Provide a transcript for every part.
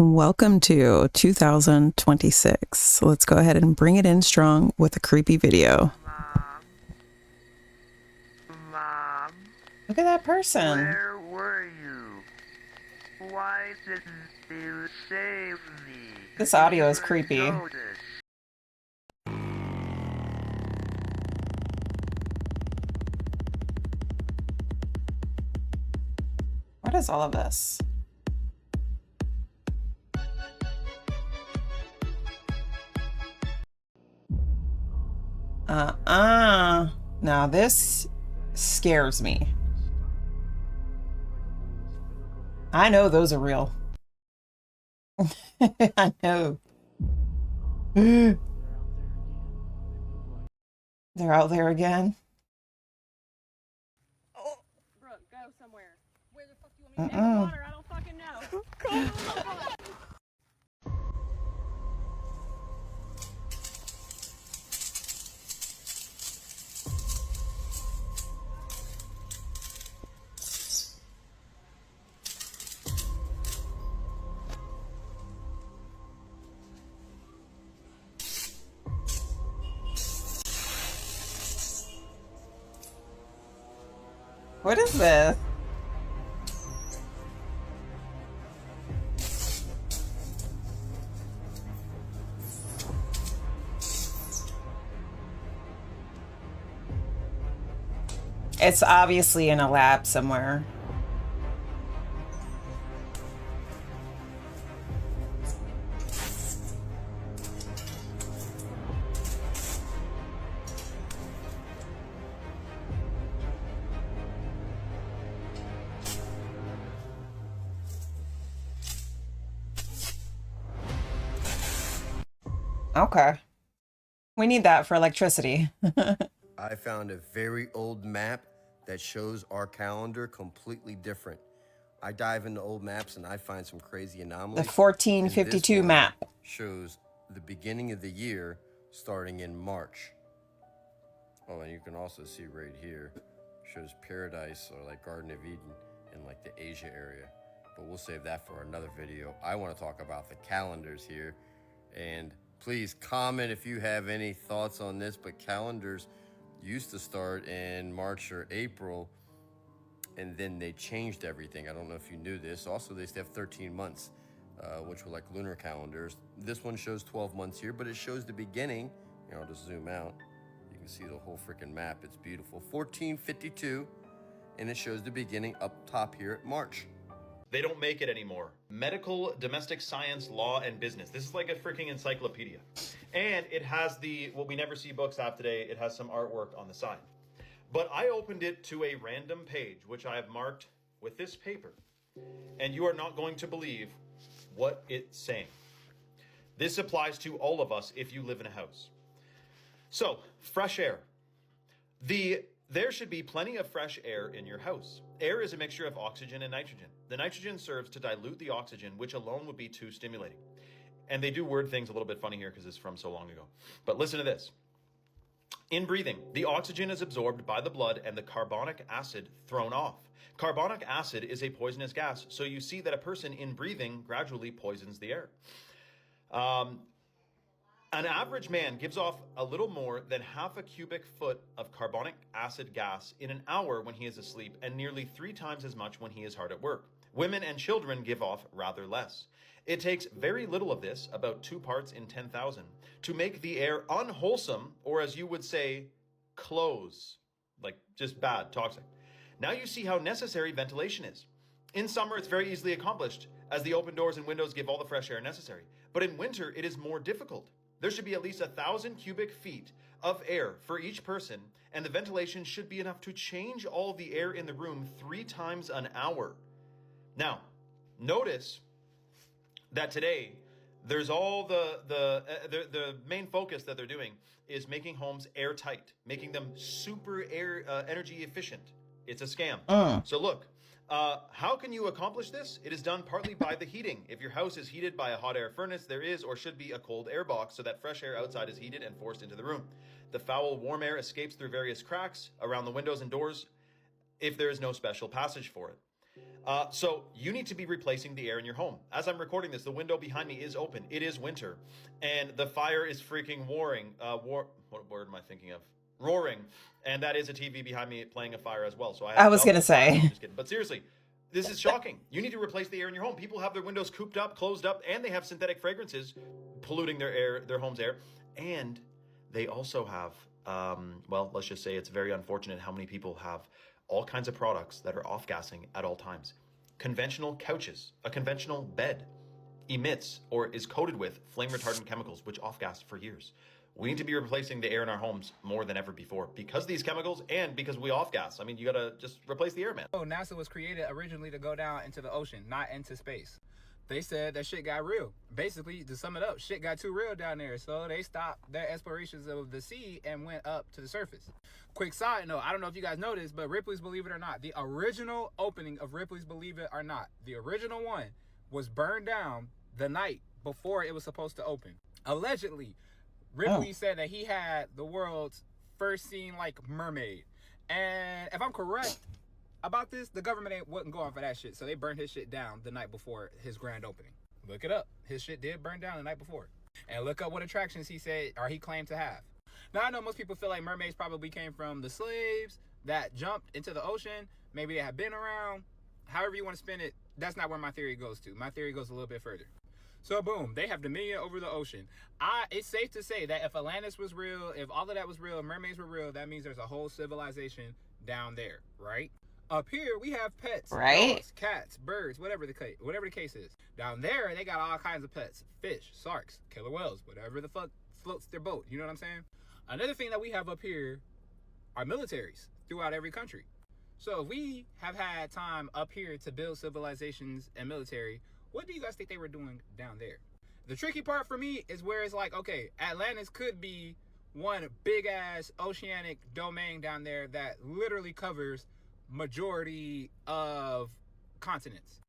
Welcome to 2026. Let's go ahead and bring it in strong with a creepy video. Mom, Look at that person. where were you? Why didn't you save me? This audio is Even creepy. notice. What is all of this? Now this scares me. I know those are real. I know. They're out there again. Oh, Brooke, go somewhere. Where the fuck do you want me to go? In the water, I don't fucking know. What is this? It's obviously in a lab somewhere. Okay. We need that for electricity. I found a very old map that shows our calendar completely different. I dive into old maps and I find some crazy anomalies. The 1452 And this one map. shows the beginning of the year starting in March. Oh, and you can also see right here, shows paradise or like Garden of Eden in like the Asia area. But we'll save that for another video. I want to talk about the calendars here. And please comment if you have any thoughts on this, but calendars used to start in March or April, and then they changed everything. I don't know if you knew this. Also, they used to have 13 months, which were like lunar calendars. This one shows 12 months here, but it shows the beginning. I'll just zoom out. You can see the whole freaking map. It's beautiful. 1452, and it shows the beginning up top here at March. They don't make it anymore. Medical, domestic science, law, and business. This is like a freaking encyclopedia. And it has what we never see books have today. It has some artwork on the side. But I opened it to a random page, which I have marked with this paper. And you are not going to believe what it's saying. This applies to all of us if you live in a house. So, fresh air. There should be plenty of fresh air in your house. Air is a mixture of oxygen and nitrogen. The nitrogen serves to dilute the oxygen, which alone would be too stimulating. And they do word things a little bit funny here because it's from so long ago. But listen to this. In breathing, the oxygen is absorbed by the blood and the carbonic acid thrown off. Carbonic acid is a poisonous gas, so you see that a person in breathing gradually poisons the air. An average man gives off a little more than half a cubic foot of carbonic acid gas in an hour when he is asleep, and nearly 3 times as much when he is hard at work. Women and children give off rather less. It takes very little of this, about 2 parts in 10,000, to make the air unwholesome, or as you would say, close. Like just bad, toxic. Now you see how necessary ventilation is. In summer, it's very easily accomplished, as the open doors and windows give all the fresh air necessary. But in winter, it is more difficult. There should be at least 1,000 cubic feet of air for each person, and the ventilation should be enough to change all the air in the room 3 times an hour. Now, notice that today, there's all the main focus that they're doing is making homes airtight, making them super energy efficient. It's a scam. So look, how can you accomplish this? It is done partly by the heating. If your house is heated by a hot air furnace, there is or should be a cold air box so that fresh air outside is heated and forced into the room. The foul warm air escapes through various cracks around the windows and doors if there is no special passage for it. So you need to be replacing the air in your home. As I'm recording this, the window behind me is open. It is winter, and the fire is freaking warring. What word am I thinking of? Roaring, and that is a TV behind me playing a fire as well. So I was gonna say. I'm just kidding. But seriously, this is shocking. You need to replace the air in your home. People have their windows cooped up, closed up, and they have synthetic fragrances polluting their air, their home's air, and they also have. Well, let's just say it's very unfortunate how many people have all kinds of products that are off-gassing at all times. Conventional couches, a conventional bed, emits or is coated with flame-retardant chemicals, which off-gas for years. We need to be replacing the air in our homes more than ever before because of these chemicals and because we off-gas. I mean, you gotta just replace the air, man. Oh, NASA was created originally to go down into the ocean, not into space. They said that shit got real. Basically, to sum it up, shit got too real down there. So they stopped their explorations of the sea and went up to the surface. Quick side note, I don't know if you guys noticed, but Ripley's Believe It or Not, the original opening of Ripley's Believe It or Not, the original one was burned down the night before it was supposed to open. Allegedly, Ripley said that he had the world's first seen like mermaid. And if I'm correct about this, the government wasn't going for that shit, so they burned his shit down the night before his grand opening. Look it up. His shit did burn down the night before. And look up what attractions he said or he claimed to have. Now, I know most people feel like mermaids probably came from the slaves that jumped into the ocean. Maybe they have been around. However you want to spin it, that's not where my theory goes to. My theory goes a little bit further. So boom, they have dominion over the ocean. It's safe to say that if Atlantis was real, if all of that was real, mermaids were real, that means there's a whole civilization down there, right? Up here, we have pets, right? Dogs, cats, birds, whatever the case is. Down there, they got all kinds of pets. Fish, sharks, killer whales, whatever the fuck floats their boat. You know what I'm saying? Another thing that we have up here are militaries throughout every country. So if we have had time up here to build civilizations and military, what do you guys think they were doing down there? The tricky part for me is where it's like, okay, Atlantis could be one big-ass oceanic domain down there that literally covers majority of continents,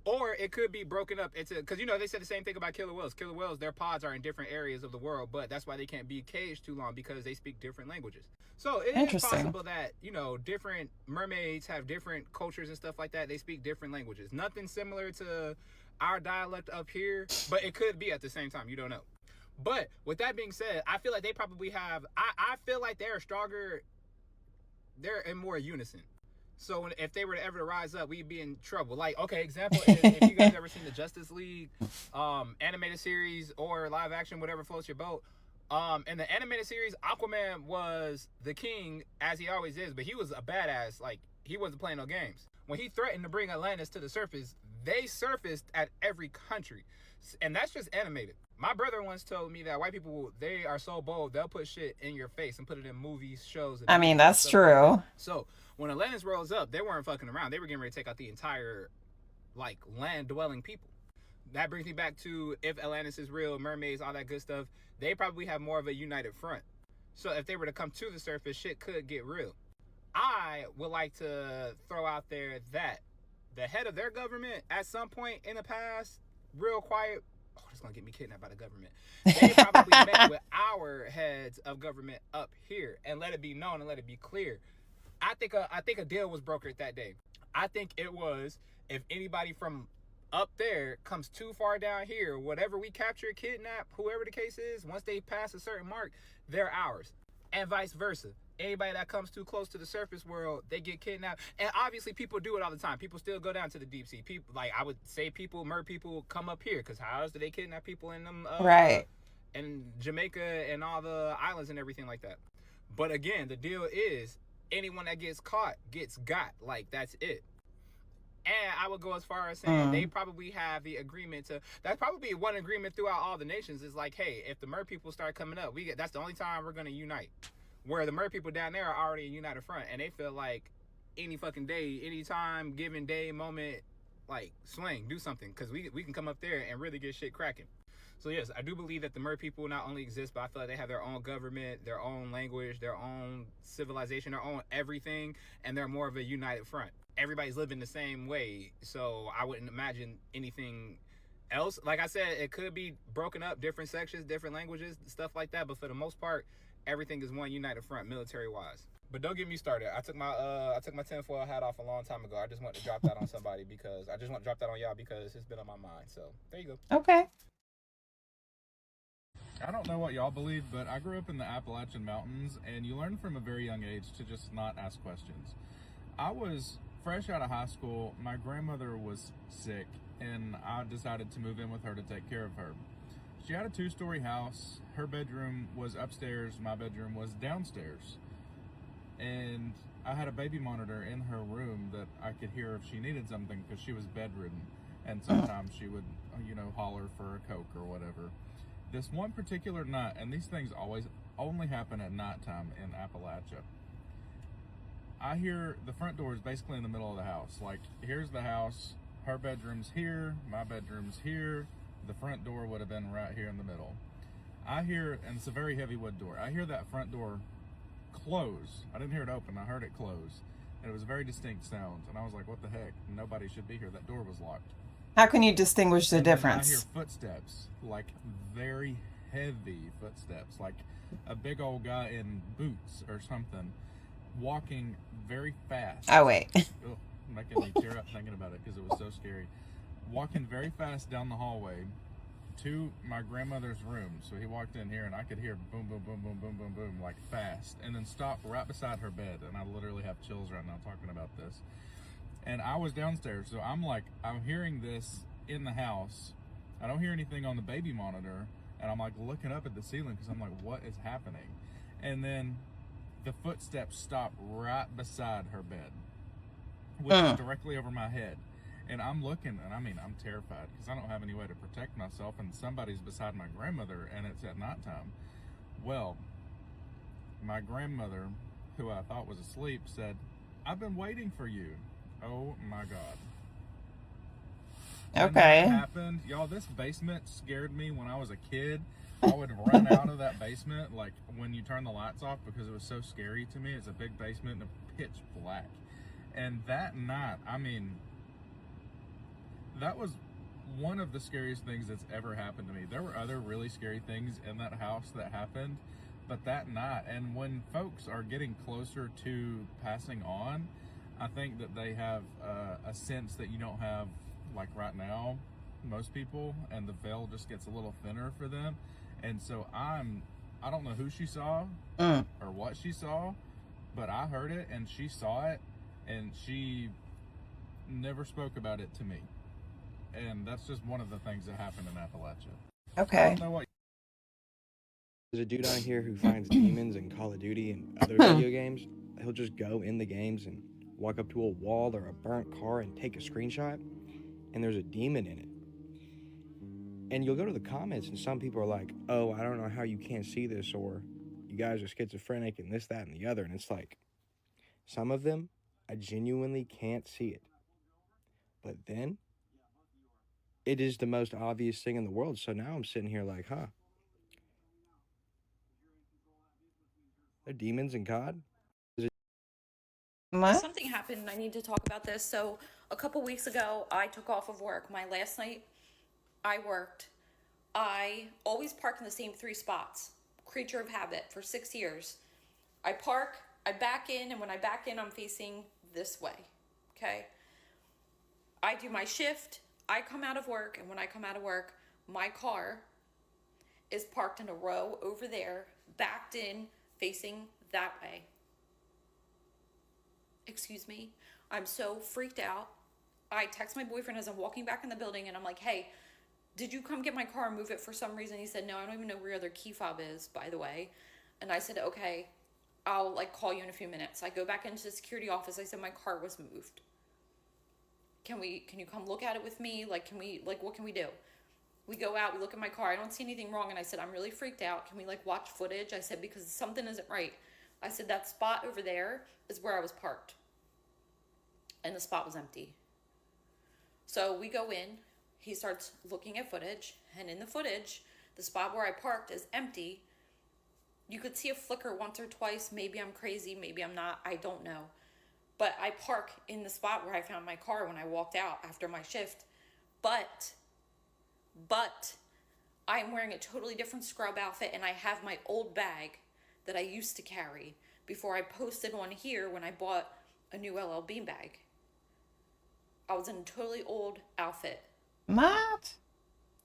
or it could be broken up into, because you know they said the same thing about killer whales. Killer whales, their pods are in different areas of the world, but that's why they can't be caged too long, because they speak different languages. So it is possible that, you know, different mermaids have different cultures and stuff like that. They speak different languages, nothing similar to our dialect up here, but it could be at the same time. You don't know. But with that being said, I feel like they probably have, I feel like they're stronger, they're in more unison. So if they were to ever rise up, we'd be in trouble. Like, okay, example, if you guys ever seen the Justice League animated series or live action, whatever floats your boat, in the animated series, Aquaman was the king, as he always is, but he was a badass. Like, he wasn't playing no games. When he threatened to bring Atlantis to the surface, they surfaced at every country. And that's just animated. My brother once told me that white people, they are so bold, they'll put shit in your face and put it in movies, shows. And I mean, that's true. So when Atlantis rolls up, they weren't fucking around. They were getting ready to take out the entire, like, land-dwelling people. That brings me back to, if Atlantis is real, mermaids, all that good stuff, they probably have more of a united front. So if they were to come to the surface, shit could get real. I would like to throw out there that the head of their government, at some point in the past, real quiet, oh, it's gonna get me kidnapped by the government. They probably met with our heads of government up here and let it be known and let it be clear. I think a deal was brokered that day. I think it was, if anybody from up there comes too far down here, whatever we capture, kidnap, whoever the case is, once they pass a certain mark, they're ours. And vice versa. Anybody that comes too close to the surface world, they get kidnapped. And obviously people do it all the time. People still go down to the deep sea. People, like, I would say people, mer people come up here, because how else do they kidnap people in them right, in Jamaica and all the islands and everything like that? But again, the deal is, anyone that gets caught gets got. Like, that's it. And I would go as far as saying they probably have the agreement to, that's probably one agreement throughout all the nations, is like, hey, if the mer people start coming up, that's the only time we're going to unite. Where the mer people down there are already a united front, and they feel like any fucking day, any time, given day, moment, like, swing, do something, because we can come up there and really get shit cracking. So yes, I do believe that the mer people not only exist, but I feel like they have their own government, their own language, their own civilization, their own everything, and they're more of a united front. Everybody's living the same way, so I wouldn't imagine anything else. Like I said, it could be broken up, different sections, different languages, stuff like that, but for the most part, everything is one united front, military-wise. But don't get me started. I took my tinfoil hat off a long time ago. I just want to drop that on somebody because I just want to drop that on y'all because it's been on my mind. So there you go. Okay. I don't know what y'all believe, but I grew up in the Appalachian Mountains, and you learn from a very young age to just not ask questions. I was fresh out of high school. My grandmother was sick, and I decided to move in with her to take care of her. She had a 2-story house. Her bedroom was upstairs. My bedroom was downstairs. And I had a baby monitor in her room that I could hear if she needed something because she was bedridden. And sometimes she would, holler for a Coke or whatever. This one particular night, and these things always only happen at nighttime in Appalachia, I hear the front door is basically in the middle of the house. Like, here's the house, her bedroom's here, my bedroom's here, the front door would have been right here in the middle. I hear, and it's a very heavy wood door, I hear that front door close. I didn't hear it open, I heard it close. And it was a very distinct sound. And I was like, what the heck? Nobody should be here. That door was locked. How can you distinguish the And then difference? I hear footsteps, like very heavy footsteps, like a big old guy in boots or something, walking very fast. Oh, wait. Ugh, making me tear up thinking about it because it was so scary. Walking very fast down the hallway to my grandmother's room. So he walked in here and I could hear boom, boom, boom, boom, boom, boom, boom, like fast, and then stop right beside her bed. And I literally have chills right now talking about this. And I was downstairs, so I'm hearing this in the house. I don't hear anything on the baby monitor, and I'm like looking up at the ceiling because I'm like, what is happening? And then the footsteps stop right beside her bed, which is directly over my head. And I'm looking, and I'm terrified because I don't have any way to protect myself, and somebody's beside my grandmother, and it's at nighttime. Well, my grandmother, who I thought was asleep, said, "I've been waiting for you." Oh my God. When Okay. that happened, y'all, this basement scared me when I was a kid. I would run out of that basement like when you turn the lights off because it was so scary to me. It's a big basement and pitch black. And that night, that was one of the scariest things that's ever happened to me. There were other really scary things in that house that happened, but that night, and when folks are getting closer to passing on, I think that they have a sense that you don't have, like right now, most people, and the veil just gets a little thinner for them. And so I don't know who she saw or what she saw, but I heard it and she saw it, and she never spoke about it to me. And that's just one of the things that happened in Appalachia. I Okay. don't know what There's a dude on here who finds demons in Call of Duty and other video games. He'll just go in the games and walk up to a wall or a burnt car and take a screenshot, and there's a demon in it. And you'll go to the comments, and some people are like, oh, I don't know how you can't see this, or you guys are schizophrenic and this, that, and the other. And it's like, some of them, I genuinely can't see it. But then, it is the most obvious thing in the world. So now I'm sitting here like, huh? They're demons in COD? What? Something happened and I need to talk about this. So a couple weeks ago, I took off of work. My last night I worked, I always park in the same 3 spots. Creature of habit for 6 years. I park, I back in, and when I back in, I'm facing this way. Okay? I do my shift, I come out of work, and when I come out of work, my car is parked in a row over there, backed in, facing that way. Excuse me. I'm so freaked out. I text my boyfriend as I'm walking back in the building, and I'm like, hey, did you come get my car and move it for some reason? He said, no, I don't even know where your other key fob is, by the way. And I said, okay, I'll call you in a few minutes. I go back into the security office. I said, my car was moved. Can you come look at it with me? What can we do? We go out, we look at my car. I don't see anything wrong. And I said, I'm really freaked out. Can we watch footage? I said, because something isn't right. I said, that spot over there is where I was parked. And the spot was empty. So we go in, he starts looking at footage, and in the footage, the spot where I parked is empty. You could see a flicker once or twice. Maybe I'm crazy, maybe I'm not, I don't know. But I park in the spot where I found my car when I walked out after my shift. But I'm wearing a totally different scrub outfit, and I have my old bag that I used to carry before I posted on here when I bought a new LL Bean bag. I was in a totally old outfit. What?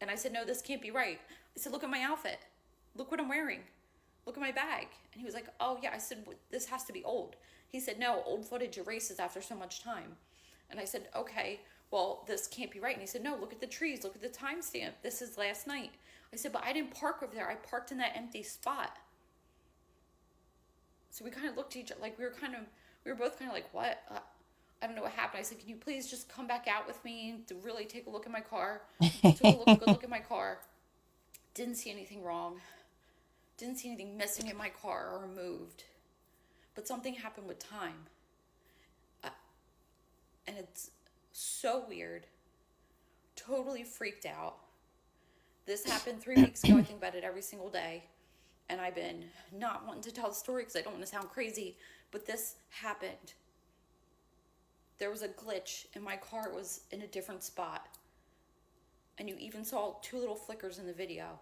And I said, no, this can't be right. I said, look at my outfit. Look what I'm wearing. Look at my bag. And he was like, oh, yeah. I said, this has to be old. He said, no, old footage erases after so much time. And I said, okay, well, this can't be right. And he said, no, look at the trees. Look at the timestamp. This is last night. I said, but I didn't park over there. I parked in that empty spot. So we kind of looked at each other, like we were both kind of like, what? I don't know what happened. I said, can you please just come back out with me to really take a look at my car? Took a good look at my car. Didn't see anything wrong. Didn't see anything missing in my car or moved. But something happened with time. And it's so weird. Totally freaked out. This happened 3 weeks ago. I think about it every single day. And I've been not wanting to tell the story because I don't want to sound crazy. But this happened. There was a glitch and my car was in a different spot. And you even saw 2 little flickers in the video.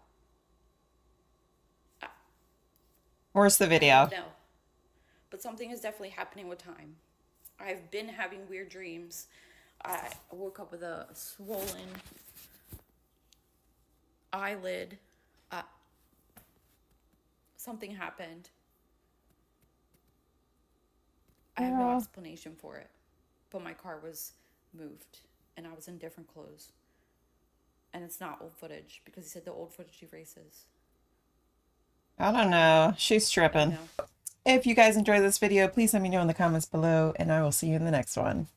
Where's the video? No. But something is definitely happening with time. I've been having weird dreams. I woke up with a swollen eyelid. Something happened. I have no explanation for it. But my car was moved and I was in different clothes. And it's not old footage because he said the old footage erases. I don't know. She's tripping. If you guys enjoyed this video, please let me know in the comments below, and I will see you in the next one.